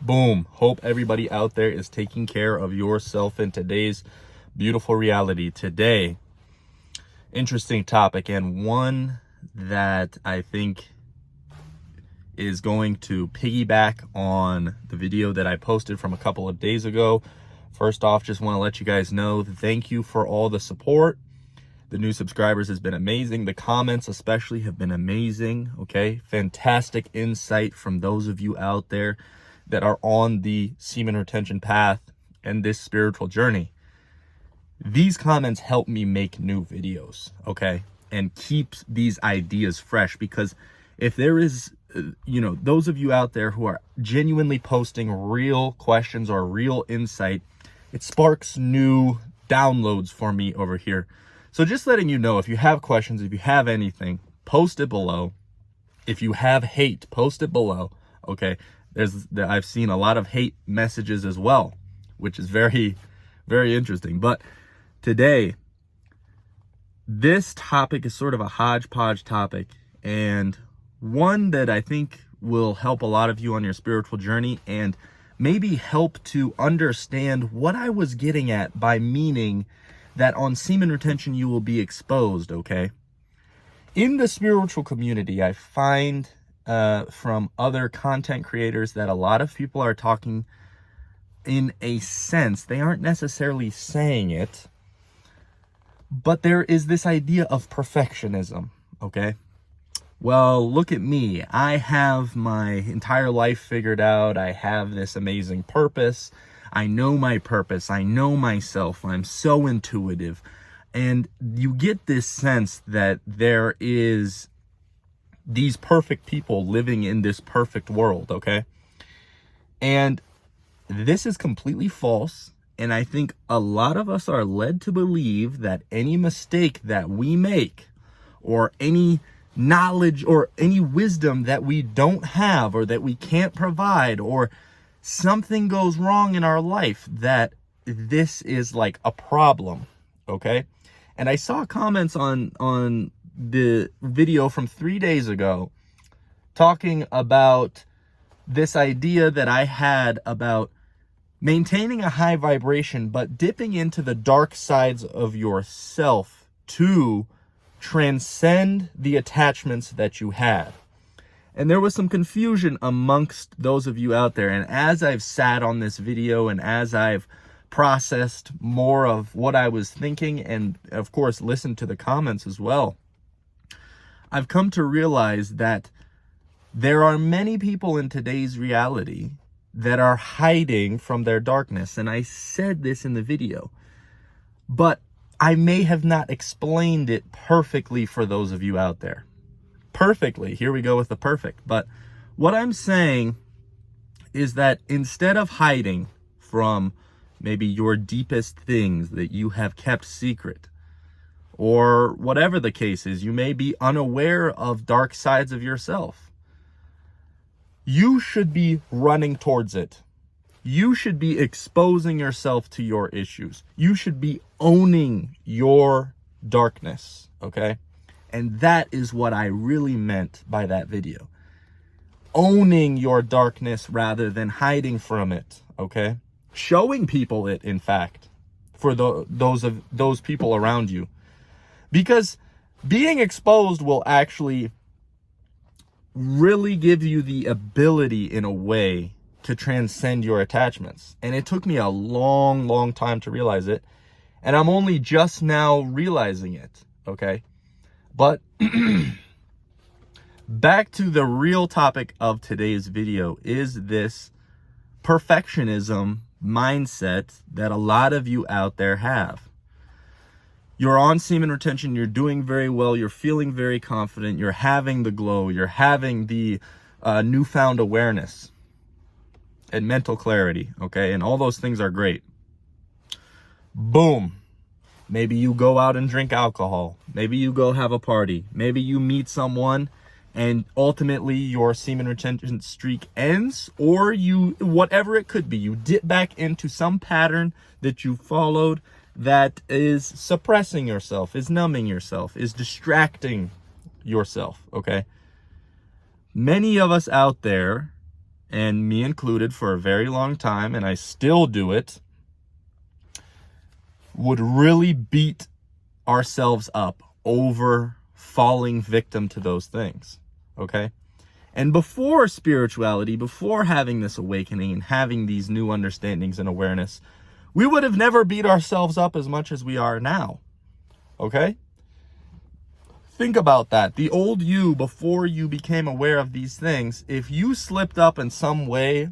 Boom. Hope everybody out there is taking care of yourself in today's beautiful reality. Today, interesting topic, and one that I think is going to piggyback on the video that I posted from a couple of days ago. First off, just want to let you guys know, thank you for all the support. The new subscribers has been amazing. The comments especially have been amazing. Okay, fantastic insight from those of you out there that are on the semen retention path and this spiritual journey. These comments help me make new videos, okay, and keep these ideas fresh, because if there is, those of you out there who are genuinely posting real questions or real insight, it sparks new downloads for me over here. So just letting you know, if you have questions, if you have anything, post it below. If you have hate, post it below, okay? I've seen a lot of hate messages as well, which is very, very interesting. But today, this topic is sort of a hodgepodge topic, and one that I think will help a lot of you on your spiritual journey and maybe help to understand what I was getting at by meaning that on semen retention you will be exposed, okay? In the spiritual community, I find from other content creators that a lot of people are talking in a sense, they aren't necessarily saying it, but there is this idea of perfectionism, okay? Well, look at me. I have my entire life figured out. I have this amazing purpose. I know my purpose. I know myself. I'm so intuitive. And you get this sense that there is these perfect people living in this perfect world, okay? And this is completely false. And I think a lot of us are led to believe that any mistake that we make, or any knowledge or any wisdom that we don't have or that we can't provide, or something goes wrong in our life, that this is like a problem, okay? And I saw comments on the video from 3 days ago talking about this idea that I had about maintaining a high vibration, but dipping into the dark sides of yourself to transcend the attachments that you have. And there was some confusion amongst those of you out there. And as I've sat on this video and as I've processed more of what I was thinking, and of course listened to the comments as well, I've come to realize that there are many people in today's reality that are hiding from their darkness. And I said this in the video, but I may have not explained it perfectly for those of you out there. Perfectly, here we go with the perfect. But what I'm saying is that instead of hiding from maybe your deepest things that you have kept secret, or whatever the case is, you may be unaware of dark sides of yourself, you should be running towards it. You should be exposing yourself to your issues. You should be owning your darkness, okay? And that is what I really meant by that video. Owning your darkness rather than hiding from it, okay? Showing people it, in fact, for those people around you. Because being exposed will actually really give you the ability, in a way, to transcend your attachments. And it took me a long, long time to realize it. And I'm only just now realizing it, okay? But back to the real topic of today's video is this perfectionism mindset that a lot of you out there have. You're on semen retention, you're doing very well, you're feeling very confident, you're having the glow, you're having the newfound awareness and mental clarity, okay? And all those things are great. Boom. Maybe you go out and drink alcohol. Maybe you go have a party. Maybe you meet someone and ultimately your semen retention streak ends, or you, whatever it could be, you dip back into some pattern that you followed that is suppressing yourself, is numbing yourself, is distracting yourself, okay? Many of us out there, and me included for a very long time, and I still do it, would really beat ourselves up over falling victim to those things, okay? And before spirituality, before having this awakening and having these new understandings and awareness, we would have never beat ourselves up as much as we are now, okay? Think about that. The old you, before you became aware of these things, if you slipped up in some way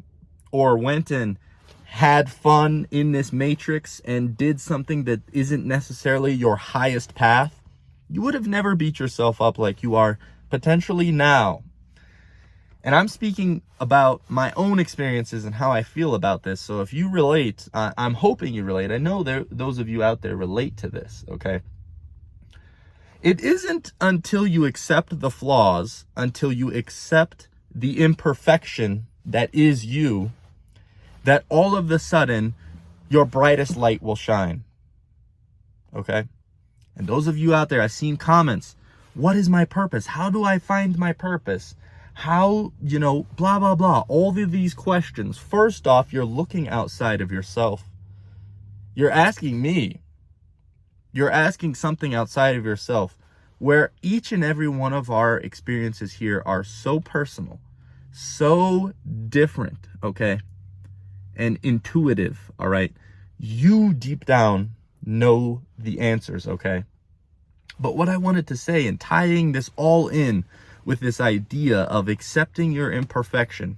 or went and had fun in this matrix and did something that isn't necessarily your highest path, you would have never beat yourself up like you are potentially now. And I'm speaking about my own experiences and how I feel about this. So if you relate, I'm hoping you relate. I know those of you out there relate to this, okay? It isn't until you accept the flaws, until you accept the imperfection that is you, that all of a sudden your brightest light will shine, okay? And those of you out there, I've seen comments, what is my purpose? How do I find my purpose? How, blah, blah, blah. All of these questions. First off, you're looking outside of yourself. You're asking me. You're asking something outside of yourself, where each and every one of our experiences here are so personal, so different, okay? And intuitive, all right? You deep down know the answers, okay? But what I wanted to say, and tying this all in with this idea of accepting your imperfection,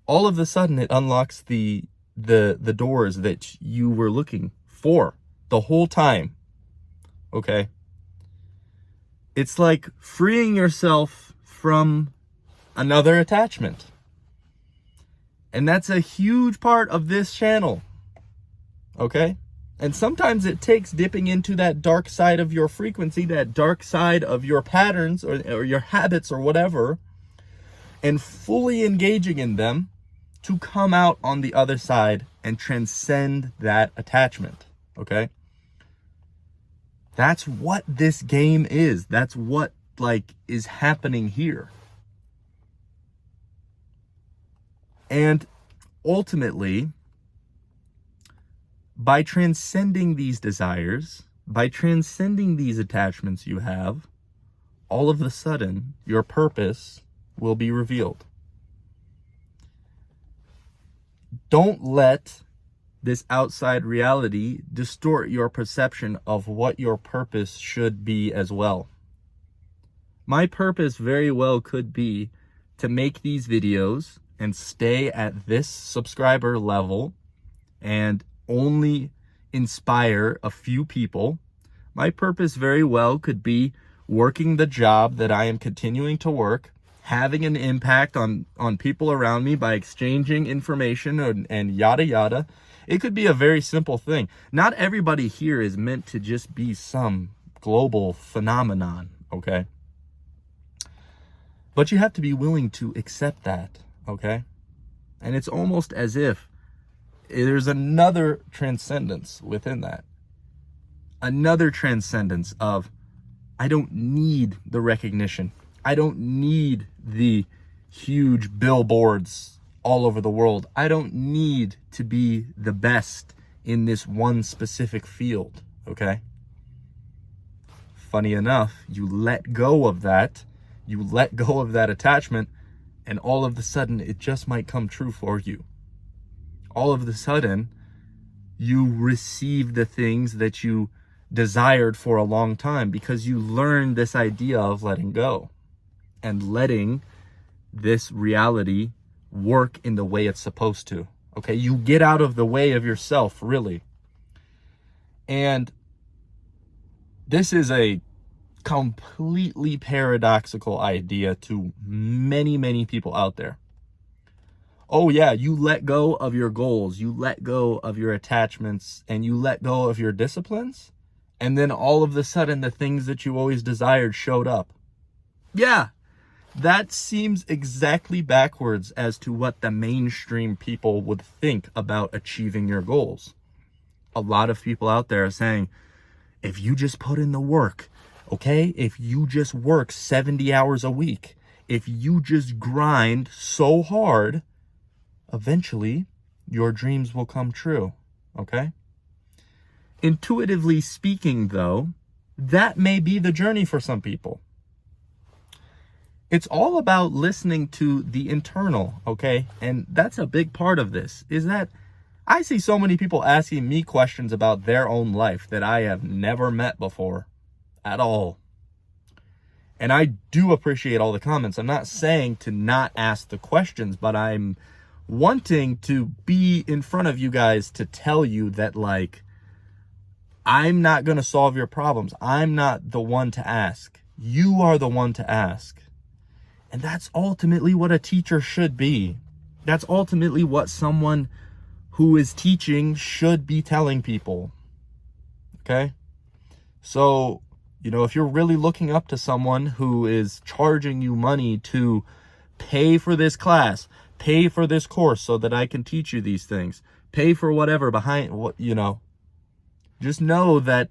all of a sudden it unlocks the doors that you were looking for the whole time, okay? It's like freeing yourself from another attachment. And that's a huge part of this channel, okay? And sometimes it takes dipping into that dark side of your frequency, that dark side of your patterns or your habits or whatever, and fully engaging in them to come out on the other side and transcend that attachment, okay? That's what this game is. That's what is happening here. And ultimately, by transcending these desires, by transcending these attachments you have, all of a sudden, your purpose will be revealed. Don't let this outside reality distort your perception of what your purpose should be as well. My purpose very well could be to make these videos and stay at this subscriber level and only inspire a few people. My purpose very well could be working the job that I am continuing to work, having an impact on people around me by exchanging information and yada yada. It could be a very simple thing. Not everybody here is meant to just be some global phenomenon, okay? But you have to be willing to accept that, okay? And it's almost as if there's another transcendence within that. Another transcendence of, I don't need the recognition. I don't need the huge billboards all over the world. I don't need to be the best in this one specific field, okay? Funny enough, you let go of that. You let go of that attachment, and all of a sudden, it just might come true for you. All of a sudden, you receive the things that you desired for a long time because you learned this idea of letting go and letting this reality work in the way it's supposed to. Okay, you get out of the way of yourself, really. And this is a completely paradoxical idea to many, many people out there. Oh yeah, you let go of your goals, you let go of your attachments, and you let go of your disciplines, and then all of a sudden the things that you always desired showed up. Yeah, that seems exactly backwards as to what the mainstream people would think about achieving your goals. A lot of people out there are saying, if you just put in the work, okay, if you just work 70 hours a week, if you just grind so hard, eventually your dreams will come true, okay? Intuitively speaking, though, that may be the journey for some people. It's all about listening to the internal, okay? And that's a big part of this, is that I see so many people asking me questions about their own life that I have never met before at all. And I do appreciate all the comments. I'm not saying to not ask the questions, but I'm wanting to be in front of you guys to tell you that, like, I'm not going to solve your problems. I'm not the one to ask. You are the one to ask. And that's ultimately what a teacher should be. That's ultimately what someone who is teaching should be telling people. Okay? So, if you're really looking up to someone who is charging you money to pay for this class, pay for this course so that I can teach you these things, pay for whatever behind what, just know that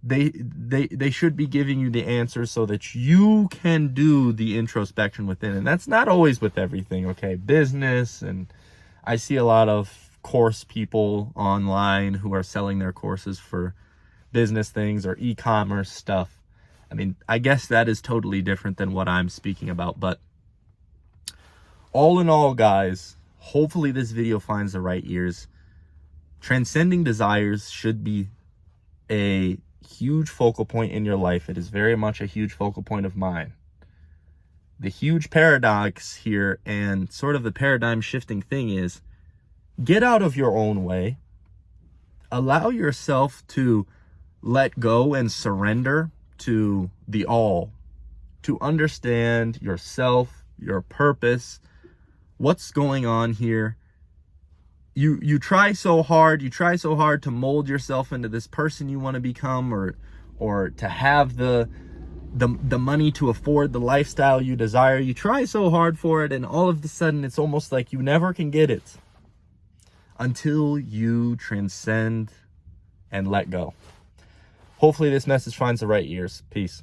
they should be giving you the answers so that you can do the introspection within. And that's not always with everything, okay? Business, and I see a lot of course people online who are selling their courses for business things or e-commerce stuff. I mean, I guess that is totally different than what I'm speaking about. But all in all, guys, hopefully this video finds the right ears. Transcending Desires should be a huge focal point in your life. It is very much a huge focal point of mine. The huge paradox here and sort of the paradigm shifting thing is get out of your own way. Allow yourself to let go and surrender to the all, to understand yourself, your purpose, what's going on here. You try so hard to mold yourself into this person you want to become, or to have the money to afford the lifestyle you desire. You try so hard for it, and all of a sudden it's almost like you never can get it until you transcend and let go. Hopefully this message finds the right ears. Peace.